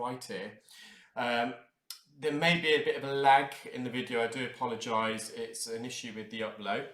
right ear. There may be a bit of a lag in the video, I do apologise, it's an issue with the upload.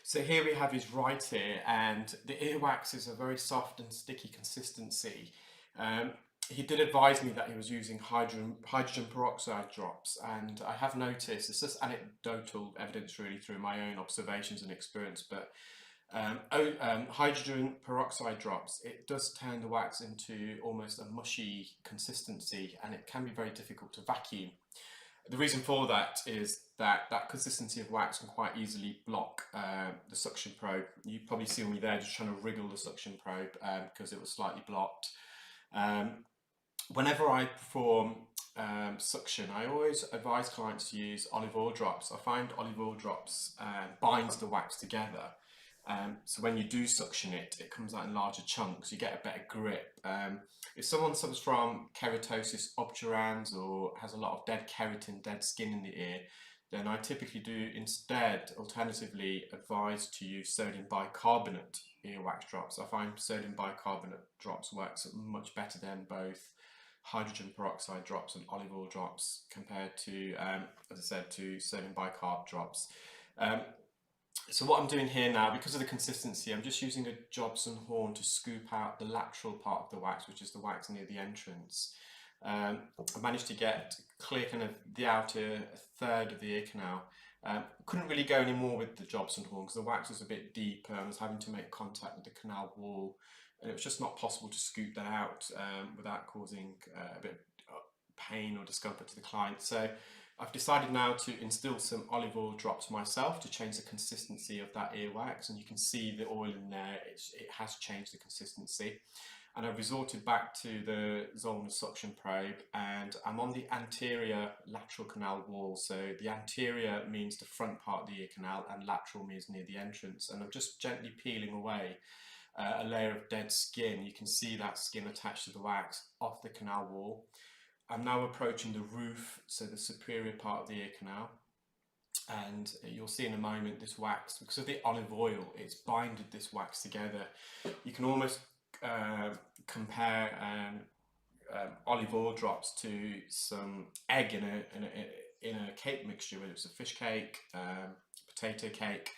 So here we have his right ear, and the earwax is a very soft and sticky consistency. He did advise me that he was using hydrogen peroxide drops, and I have noticed, it's just anecdotal evidence really through my own observations and experience, but hydrogen peroxide drops, it does turn the wax into almost a mushy consistency, and it can be very difficult to vacuum. The reason for that is that consistency of wax can quite easily block the suction probe. You probably see me there just trying to wriggle the suction probe because it was slightly blocked. Whenever I perform suction, I always advise clients to use olive oil drops. I find olive oil drops binds the wax together. So when you do suction it, it comes out in larger chunks, you get a better grip. If someone suffers from keratosis obturans or has a lot of dead keratin, dead skin in the ear, then I typically do instead, alternatively, advise to use sodium bicarbonate earwax drops. I find sodium bicarbonate drops works much better than both hydrogen peroxide drops and olive oil drops compared to, as I said, to sodium bicarb drops. So what I'm doing here now, because of the consistency, I'm just using a Jobson horn to scoop out the lateral part of the wax, which is the wax near the entrance. I managed to get clear kind of the outer third of the ear canal. Couldn't really go any more with the Jobson horn because the wax was a bit deeper and I was having to make contact with the canal wall, and it was just not possible to scoop that out without causing a bit of pain or discomfort to the client. So I've decided now to instill some olive oil drops myself to change the consistency of that earwax, and you can see the oil in there, it has changed the consistency. And I've resorted back to the Zollner suction probe, and I'm on the anterior lateral canal wall. So the anterior means the front part of the ear canal and lateral means near the entrance, and I'm just gently peeling away a layer of dead skin. You can see that skin attached to the wax off the canal wall. I'm now approaching the roof, so the superior part of the ear canal, and you'll see in a moment this wax, because of the olive oil, it's binded this wax together. You can almost compare olive oil drops to some egg in a cake mixture, whether it's a fish cake, potato cake.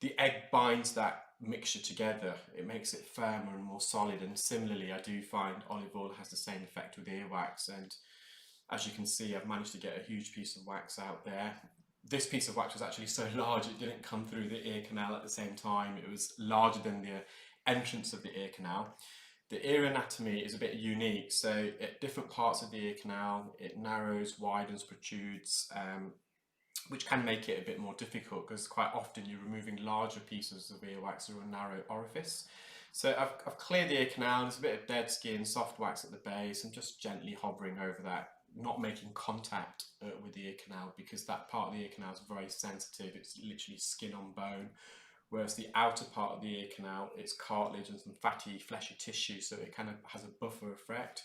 The egg binds that mixture together, it makes it firmer and more solid, and similarly I do find olive oil has the same effect with earwax, and as you can see I've managed to get a huge piece of wax out there. This piece of wax was actually so large it didn't come through the ear canal at the same time, it was larger than the entrance of the ear canal. The ear anatomy is a bit unique, so at different parts of the ear canal it narrows, widens, protrudes, which can make it a bit more difficult because quite often you're removing larger pieces of earwax through a narrow orifice. So I've cleared the ear canal, there's a bit of dead skin, soft wax at the base. I'm just gently hovering over that, not making contact with the ear canal because that part of the ear canal is very sensitive, it's literally skin on bone. Whereas the outer part of the ear canal, it's cartilage and some fatty, fleshy tissue, so it kind of has a buffer effect.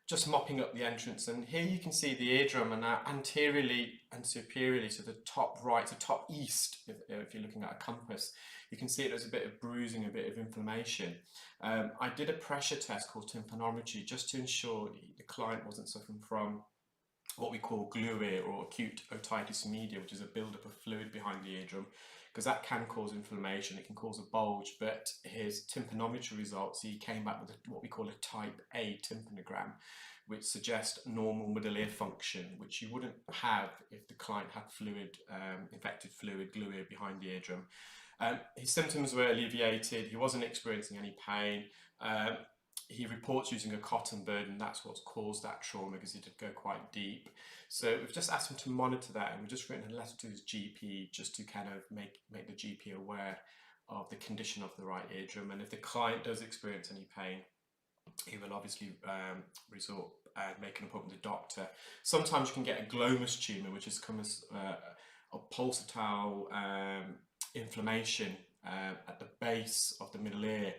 Just mopping up the entrance, and here you can see the eardrum, and now anteriorly and superiorly to the top right, to top east, if you're looking at a compass, you can see there's a bit of bruising, a bit of inflammation. I did a pressure test called tympanometry just to ensure the client wasn't suffering from what we call glue ear or acute otitis media, which is a buildup of fluid behind the eardrum, because that can cause inflammation, it can cause a bulge. But his tympanometry results, he came back with what we call a type A tympanogram, which suggests normal middle ear function, which you wouldn't have if the client had fluid, infected fluid, glue ear behind the eardrum. His symptoms were alleviated, he wasn't experiencing any pain. He reports using a cotton bud, and that's what's caused that trauma because he did go quite deep. So we've just asked him to monitor that, and we've just written a letter to his GP just to kind of make the GP aware of the condition of the right eardrum. And if the client does experience any pain, he will obviously resort and make an appointment with the doctor. Sometimes you can get a glomus tumour, which has come as a pulsatile inflammation at the base of the middle ear.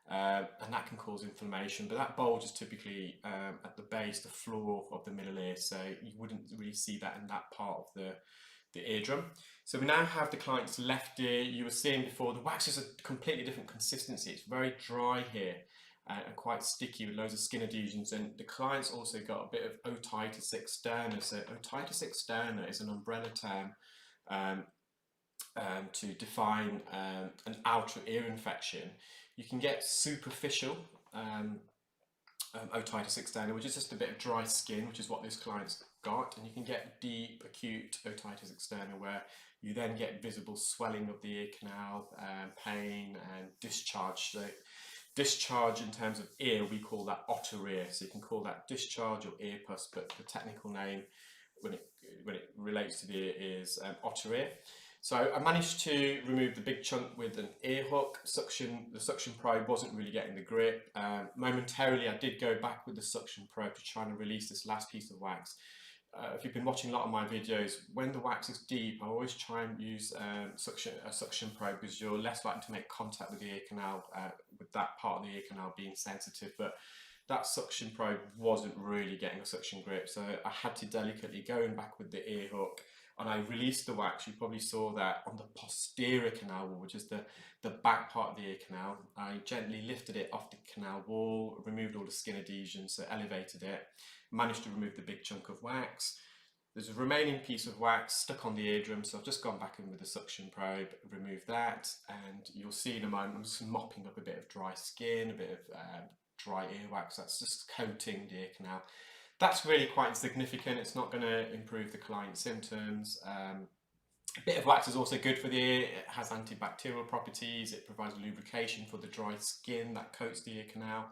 And that can cause inflammation, but that bulge is typically at the base, the floor of the middle ear, so you wouldn't really see that in that part of the eardrum. So we now have the client's left ear. You were seeing before, the wax is a completely different consistency, it's very dry here. and quite sticky with loads of skin adhesions. And the client's also got a bit of otitis externa. So otitis externa is an umbrella term to define an outer ear infection. You can get superficial otitis externa, which is just a bit of dry skin, which is what this client's got, and you can get deep acute otitis externa, where you then get visible swelling of the ear canal, pain and discharge. So discharge in terms of ear, we call that otter ear. So you can call that discharge or ear pus, but the technical name when it relates to the ear is otter ear. So I managed to remove the big chunk with an ear hook. The suction probe wasn't really getting the grip. Momentarily I did go back with the suction probe to try and release this last piece of wax. If you've been watching a lot of my videos, when the wax is deep, I always try and use a suction probe, because you're less likely to make contact with the ear canal, with that part of the ear canal being sensitive. But that suction probe wasn't really getting a suction grip, so I had to delicately go in back with the ear hook, and I released the wax. You probably saw that on the posterior canal wall, which is the back part of the ear canal. I gently lifted it off the canal wall, removed all the skin adhesions, so elevated it, managed to remove the big chunk of wax. There's a remaining piece of wax stuck on the eardrum, so I've just gone back in with the suction probe, removed that, and you'll see in a moment I'm just mopping up a bit of dry skin, a bit of dry earwax that's just coating the ear canal. That's really quite insignificant. It's not going to improve the client's symptoms. A bit of wax is also good for the ear. It has antibacterial properties. It provides lubrication for the dry skin that coats the ear canal.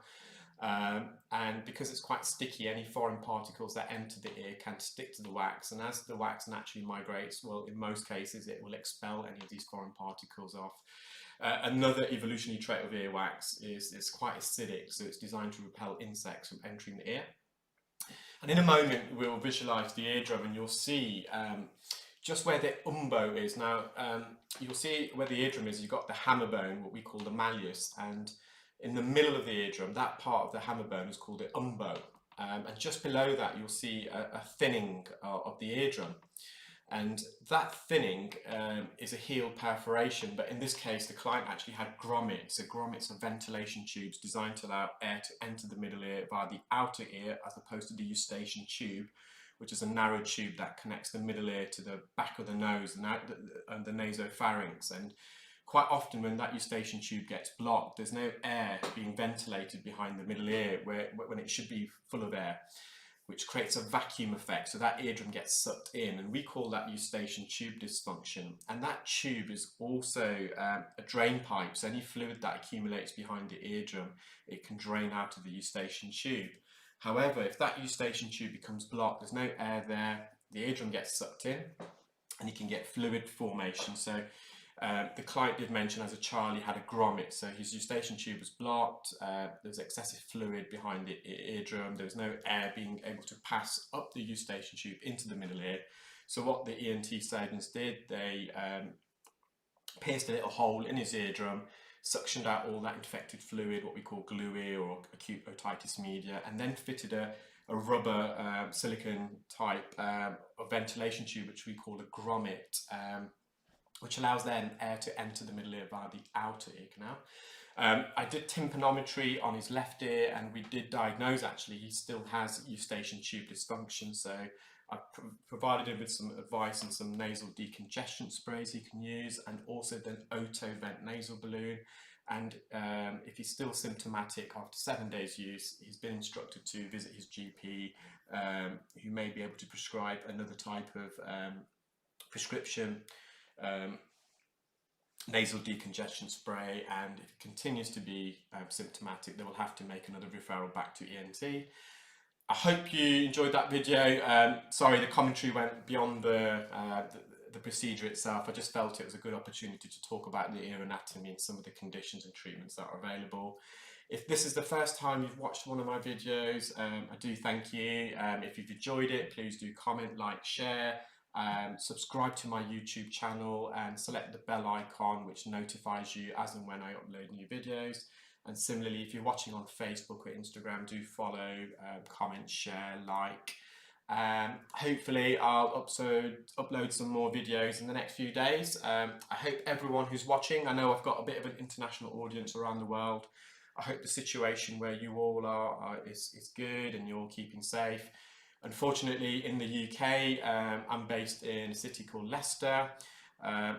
And because it's quite sticky, any foreign particles that enter the ear can stick to the wax. And as the wax naturally migrates, well, in most cases, it will expel any of these foreign particles off. Another evolutionary trait of earwax is it's quite acidic, so it's designed to repel insects from entering the ear. And in a moment, we'll visualize the eardrum, and you'll see just where the umbo is. Now, you'll see where the eardrum is, you've got the hammer bone, what we call the malleus, and in the middle of the eardrum, that part of the hammer bone is called the umbo. And just below that, you'll see a thinning of the eardrum. And that thinning is a heel perforation, but in this case, the client actually had grommets. So grommets are ventilation tubes designed to allow air to enter the middle ear via the outer ear, as opposed to the eustachian tube, which is a narrow tube that connects the middle ear to the back of the nose and the nasopharynx. And quite often when that eustachian tube gets blocked, there's no air being ventilated behind the middle ear when it should be full of air, which creates a vacuum effect, so that eardrum gets sucked in, and we call that eustachian tube dysfunction. And that tube is also a drain pipe, so any fluid that accumulates behind the eardrum, it can drain out of the eustachian tube. However, if that eustachian tube becomes blocked, there's no air there, the eardrum gets sucked in, and you can get fluid formation. So the client did mention as a child he had a grommet, so his eustachian tube was blocked, there was excessive fluid behind the eardrum, there was no air being able to pass up the eustachian tube into the middle ear. So what the ENT surgeons did, they pierced a little hole in his eardrum, suctioned out all that infected fluid, what we call glue ear or acute otitis media, and then fitted a rubber silicone type of ventilation tube, which we call a grommet, which allows then air to enter the middle ear via the outer ear canal. I did tympanometry on his left ear, and we did diagnose actually he still has eustachian tube dysfunction, so I provided him with some advice and some nasal decongestion sprays he can use, and also the Otovent nasal balloon. And if he's still symptomatic after 7 days use, he's been instructed to visit his GP, who may be able to prescribe another type of prescription nasal decongestion spray, and if it continues to be symptomatic, they will have to make another referral back to ENT. I hope you enjoyed that video. Sorry, the commentary went beyond the procedure itself. I just felt it was a good opportunity to talk about the ear anatomy and some of the conditions and treatments that are available. If this is the first time you've watched one of my videos, I do thank you. If you've enjoyed it, please do comment, like, share. Subscribe to my YouTube channel and select the bell icon, which notifies you as and when I upload new videos. And similarly, if you're watching on Facebook or Instagram, do follow, comment, share, like. Hopefully I'll upload some more videos in the next few days. I hope everyone who's watching, I know I've got a bit of an international audience around the world. I hope the situation where you all are is good and you're all keeping safe. Unfortunately, in the UK, I'm based in a city called Leicester.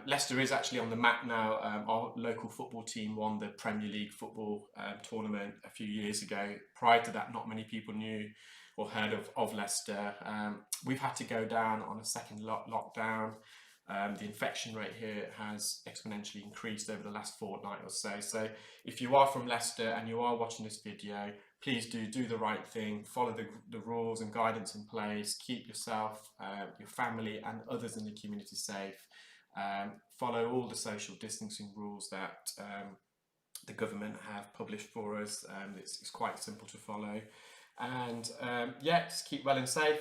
Leicester is actually on the map now. Our local football team won the Premier League football tournament a few years ago. Prior to that, not many people knew or heard of Leicester. We've had to go down on a second lockdown. The infection rate here has exponentially increased over the last fortnight or so. So if you are from Leicester and you are watching this video, please do the right thing, follow the rules and guidance in place, keep yourself, your family and others in the community safe. Follow all the social distancing rules that the government have published for us. It's quite simple to follow. And yeah, just keep well and safe.